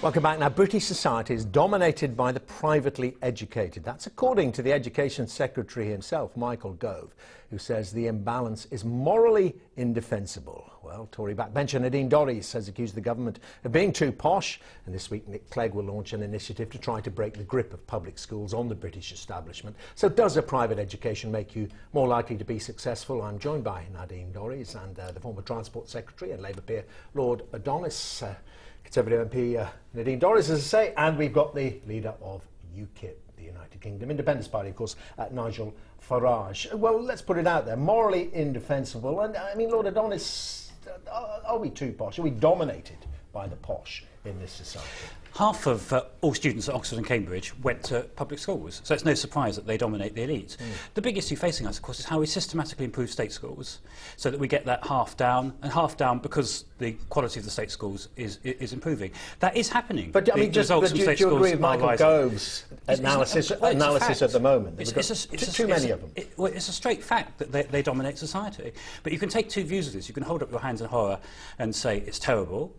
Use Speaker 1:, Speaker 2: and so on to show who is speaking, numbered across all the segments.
Speaker 1: Welcome back. Now, British society is dominated by the privately educated. That's according to the Education Secretary himself, Michael Gove, who says the imbalance is morally indefensible. Well, Tory backbencher Nadine Dorries has accused the government of being too posh, and this week Nick Clegg will launch an initiative to try to break the grip of public schools on the British establishment. So does a private education make you more likely to be successful? I'm joined by Nadine Dorries and the former Transport Secretary and Labour peer Lord Adonis. Conservative MP Nadine Dorries, as I say, and we've got the leader of UKIP, the United Kingdom Independence Party, of course, Nigel Farage. Well, let's put it out there, morally indefensible. And I mean, Lord Adonis, are we too posh? Are we dominated by the posh in this society?
Speaker 2: Half of all students at Oxford and Cambridge went to public schools, so it's no surprise that they dominate the elite. The big issue facing us, of course, is how we systematically improve state schools so that we get that half down because the quality of the state schools is improving. That is happening.
Speaker 1: But I mean, do you agree with Michael Gove's analysis at the moment? Too many of them.
Speaker 2: It's a straight fact that they dominate society. But you can take two views of this. You can hold up your hands in horror and say it's terrible,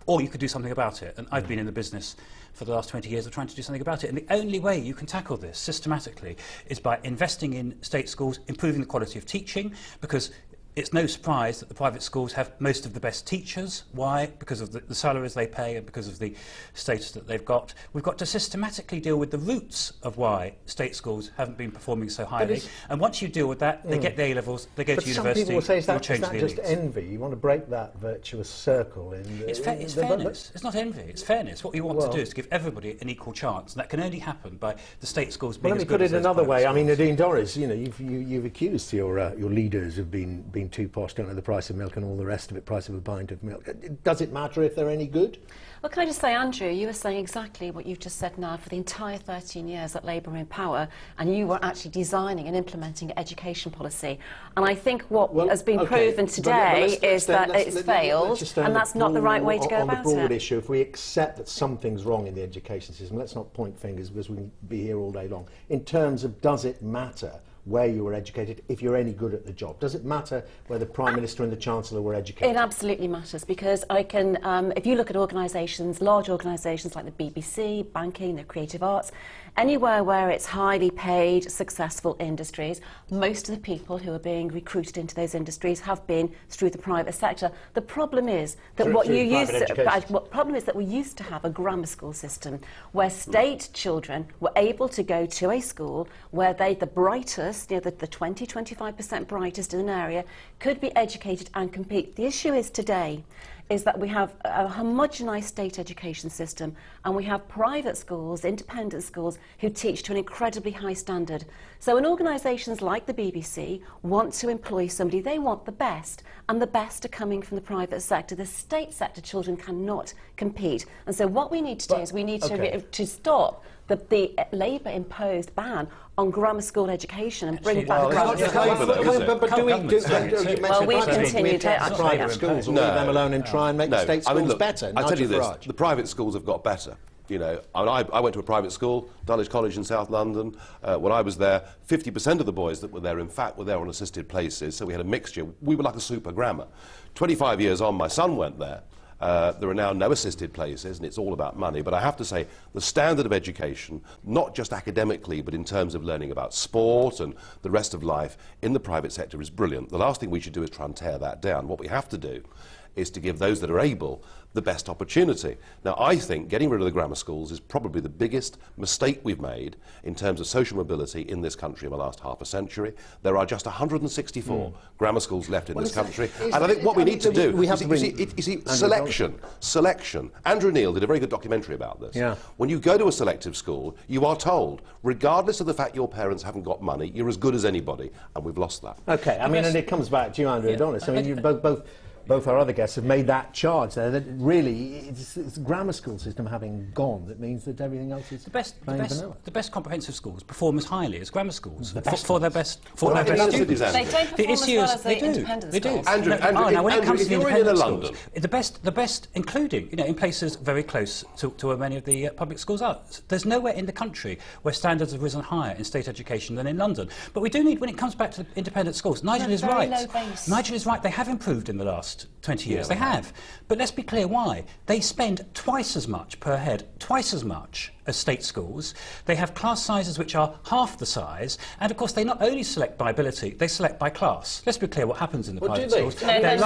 Speaker 2: or you could do something about it. And I've been in the business for the last 20 years of trying to do something about it. And the only way you can tackle this systematically is by investing in state schools, improving the quality of teaching, because it's no surprise that the private schools have most of the best teachers. Why? Because of the salaries they pay and because of the status that they've got. We've got to systematically deal with the roots of why state schools haven't been performing so highly. And once you deal with that, they get their A-levels, they go to university.
Speaker 1: Some people will say, is that just
Speaker 2: elites.
Speaker 1: envy? You want to break that virtuous circle.
Speaker 2: It's fairness. It's not envy, it's fairness. What you want to do is to give everybody an equal chance, and that can only happen by the state schools being as good as those private schools.
Speaker 1: Let me put it another way. I mean, Nadine Dorries, you know, you've accused your leaders of being too posh, don't know the price of milk and all the rest of it, price of a pint of milk. Does it matter if they're any good?
Speaker 3: Well, can I just say, Andrew, you were saying exactly what you've just said now for the entire 13 years that Labour were in power, and you were actually designing and implementing education policy. And I think what has been proven today is that it's failed, and that's not the right way to go about it.
Speaker 1: On the broad issue, if we accept that something's wrong in the education system, let's not point fingers because we can be here all day long. In terms of does it matter where you were educated, if you're any good at the job? Does it matter where the Prime Minister and the Chancellor were educated?
Speaker 3: It absolutely matters, because I can, if you look at organisations, large organisations like the BBC, banking, the creative arts, anywhere where it's highly paid, successful industries, most of the people who are being recruited into those industries have been through the private sector. The problem is that we used to have a grammar school system where state children were able to go to a school where the brightest, you know, the 20–25% brightest in an area, could be educated and compete. The issue is today is that we have a homogenised state education system, and we have private schools, independent schools, who teach to an incredibly high standard. So when organisations like the BBC want to employ somebody, they want the best, and the best are coming from the private sector. The state sector children cannot compete. And so what we need to do is we need to stop the Labour-imposed ban on grammar school education and bring back grammar school.
Speaker 1: But do we continued it. Private schools, or leave them alone and try and make the state schools better?
Speaker 4: I tell you this, the private schools have got better. You know, I went to a private school, Dulwich College in South London. When I was there, 50% of the boys that were there, in fact, were there on assisted places, so we had a mixture. We were like a super grammar. 25 years on, my son went there. There are now no assisted places, and it's all about money. But I have to say, the standard of education, not just academically, but in terms of learning about sport and the rest of life, in the private sector is brilliant. The last thing we should do is try and tear that down. What we have to do is to give those that are able the best opportunity. Now, I think getting rid of the grammar schools is probably the biggest mistake we've made in terms of social mobility in this country in the last half a century. There are just 164 grammar schools left in this country, and I think what we need to do is selection. Andrew Neil did a very good documentary about this.
Speaker 1: Yeah.
Speaker 4: When you go to a selective school, you are told, regardless of the fact your parents haven't got money, you're as good as anybody, and we've lost that.
Speaker 1: Okay, I mean, and it comes back to you, Andrew Adonis. I mean, you both our other guests have made that charge there, that really it's the grammar school system having gone that means that everything else is
Speaker 2: the best comprehensive schools perform as highly as grammar schools for their best students.
Speaker 3: They don't perform as well as the independent schools.
Speaker 4: Andrew, when it comes to independent schools,
Speaker 2: the best, including in places very close to where many of the public schools are. There's nowhere in the country where standards have risen higher in state education than in London. But we do need, when it comes back to independent schools, Nigel is right. Nigel is right. They have improved in the last last 20 years. They have. But let's be clear why. They spend twice as much per head, twice as much as state schools. They have class sizes which are half the size, and of course they not only select by ability, they select by class. Let's be clear what happens in the private schools.
Speaker 3: No. That's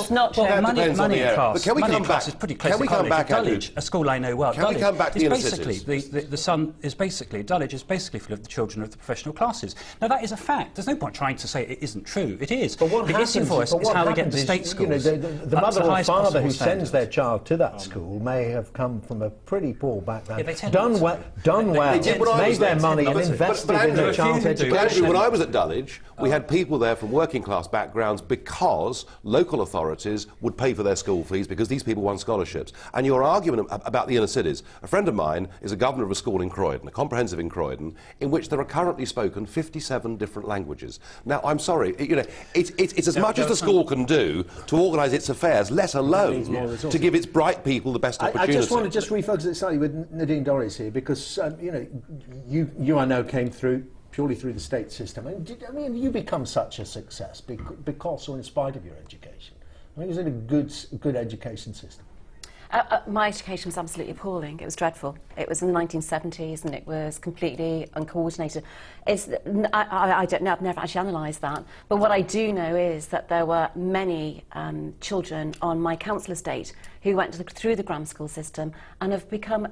Speaker 3: not true.
Speaker 2: Money and class.
Speaker 4: But can we come back?
Speaker 2: Is pretty close to college. Dulwich, a school I know well.
Speaker 4: Can we come back to the inner cities?
Speaker 2: Dulwich is basically full of the children of the professional classes. Now that is a fact. There's no point trying to say it isn't true. It is.
Speaker 1: But what
Speaker 2: the issue for us is how we get the state schools.
Speaker 1: The mother or father who sends their child to that school may have come from a pretty poor background, done well, made their money and invested in their child's education.
Speaker 4: Andrew, when I was at Dulwich, we had people there from working class backgrounds because local authorities would pay for their school fees because these people won scholarships. And your argument about the inner cities, a friend of mine is a governor of a school in Croydon, a comprehensive in Croydon, in which there are currently spoken 57 different languages. Now, I'm sorry, it's as much as the school can do to organise its affairs, let alone to give its bright people the best opportunity.
Speaker 1: I just want to refocus it slightly with Nadine Dorries here, because you I know came through purely through the state system. Have you become such a success because or in spite of your education? Was it a good education system?
Speaker 3: My education was absolutely appalling. It was dreadful. It was in the 1970s and it was completely uncoordinated. I don't know, I've never actually analysed that. But what I do know is that there were many children on my council estate who went through the grammar school system and have become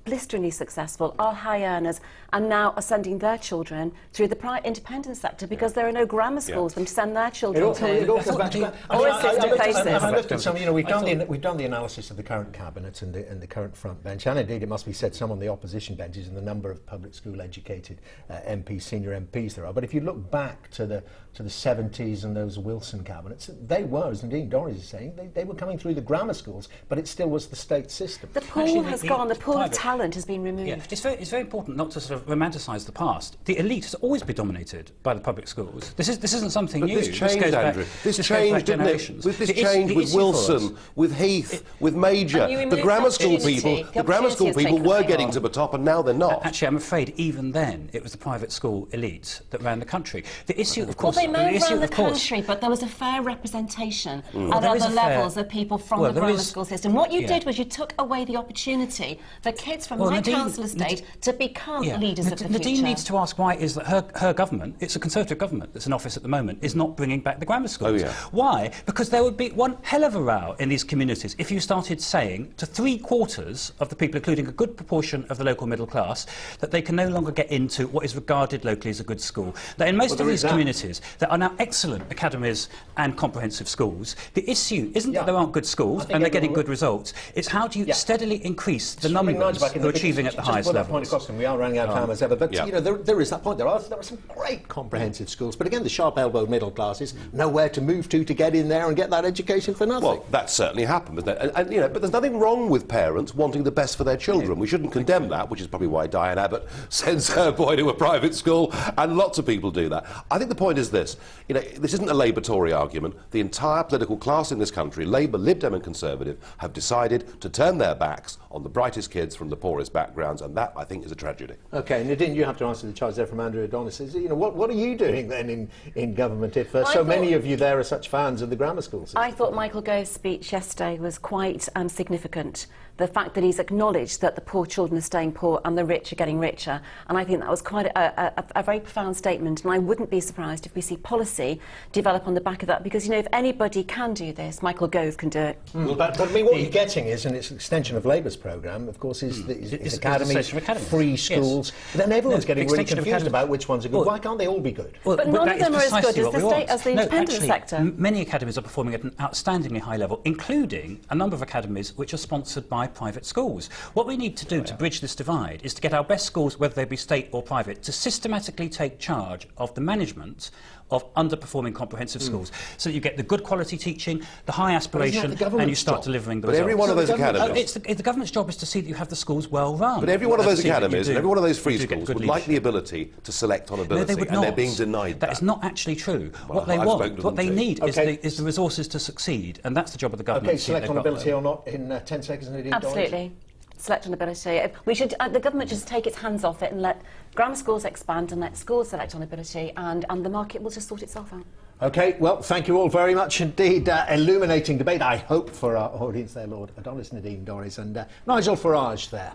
Speaker 3: blisteringly successful, are high earners, and now are sending their children through the independent sector because there are no grammar schools for them to send their children to.
Speaker 1: It all comes back to
Speaker 3: I
Speaker 1: looked at some, we've done the analysis of the current cabinet and the current front bench, and indeed it must be said some on the opposition benches and the number of public school educated MPs, senior MPs there are. But if you look back to the 70s and those Wilson cabinets, they were, as Nadine Dorries is saying, they were coming through the grammar schools, but it still was the state system.
Speaker 3: The pool has gone, the pool of talent has been removed.
Speaker 2: Yeah, it's very important not to sort of romanticise the past. The elite has always been dominated by the public schools. This isn't something new.
Speaker 4: This changed, Andrew. This changed, didn't it? This changed with Wilson, with Heath, with Major. The grammar school people were getting to the top, and now they're not.
Speaker 2: Actually, I'm afraid even then it was the private school elite that ran the country. The issue, of course,
Speaker 3: they may have run the country, but there was a fair representation at other levels of people from the grammar school system. What you did was you took away the opportunity for kids from my council estate to become leaders of the future.
Speaker 2: Nadine needs to ask why is that her government, it's a Conservative government that's in office at the moment, is not bringing back the grammar schools. Why? Because there would be one hell of a row in these communities if you started saying to 3/4 of the people, including a good proportion of the local middle class, that they can no longer get into what is regarded locally as a good school. That in most of these communities, there are now excellent academies and comprehensive schools. The issue isn't that there aren't good schools and they're getting good results. It's how do you steadily increase the numbers who are achieving at the highest levels.
Speaker 1: We are running out of time as ever, but there is that point. There are some great comprehensive schools, but again, the sharp-elbowed middle classes nowhere to move to get in there and get that education for nothing.
Speaker 4: Well, that certainly happened, isn't it? And but there's nothing wrong with parents wanting the best for their children. We shouldn't condemn that, which is probably why Diane Abbott sends her boy to a private school, and lots of people do that. I think the point is this. This isn't a Labour-Tory argument. The entire political class in this country, Labour, Lib Dem and Conservative, have decided to turn their backs on the brightest kids from the poorest backgrounds, and that, I think, is a tragedy.
Speaker 1: OK, Nadine, you have to answer the charge there from Andrew Adonis. What are you doing then in government if so many of you there are such fans of the grammar school system?
Speaker 3: I thought Michael Gove's speech yesterday was quite significant. The fact that he's acknowledged that the poor children are staying poor and the rich are getting richer. And I think that was quite a very profound statement. And I wouldn't be surprised if we see policy develop on the back of that. Because, if anybody can do this, Michael Gove can do it.
Speaker 1: But what you're getting is, and it's an extension of Labour's programme, of course, is academies, free schools. But then everyone's getting really confused about which ones are good. Why can't they all be good?
Speaker 3: But none of them are as good as the state, as the independent sector.
Speaker 2: Many academies are performing at an outstandingly high level, including a number of academies which are sponsored by private schools. What we need to do to bridge this divide is to get our best schools, whether they be state or private, to systematically take charge of the management of underperforming comprehensive schools, so that you get the good quality teaching, the high aspiration, and you start delivering the results.
Speaker 4: But every one of those academies...
Speaker 2: the government's job is to see that you have the schools well run.
Speaker 4: But every one of those academies and every one of those free schools would like the ability to select on ability, and they're being denied that.
Speaker 2: That is not actually true. What they need is the resources to succeed, and that's the job of the government.
Speaker 1: OK, select on ability or not in 10 seconds, Nadine Dorries?
Speaker 3: Absolutely. Select on ability. We should. The government just take its hands off it and let grammar schools expand and let schools select on ability, and the market will just sort itself out.
Speaker 1: OK, well, thank you all very much indeed. Illuminating debate, I hope, for our audience there, Lord Adonis, Nadine Dorries and Nigel Farage there.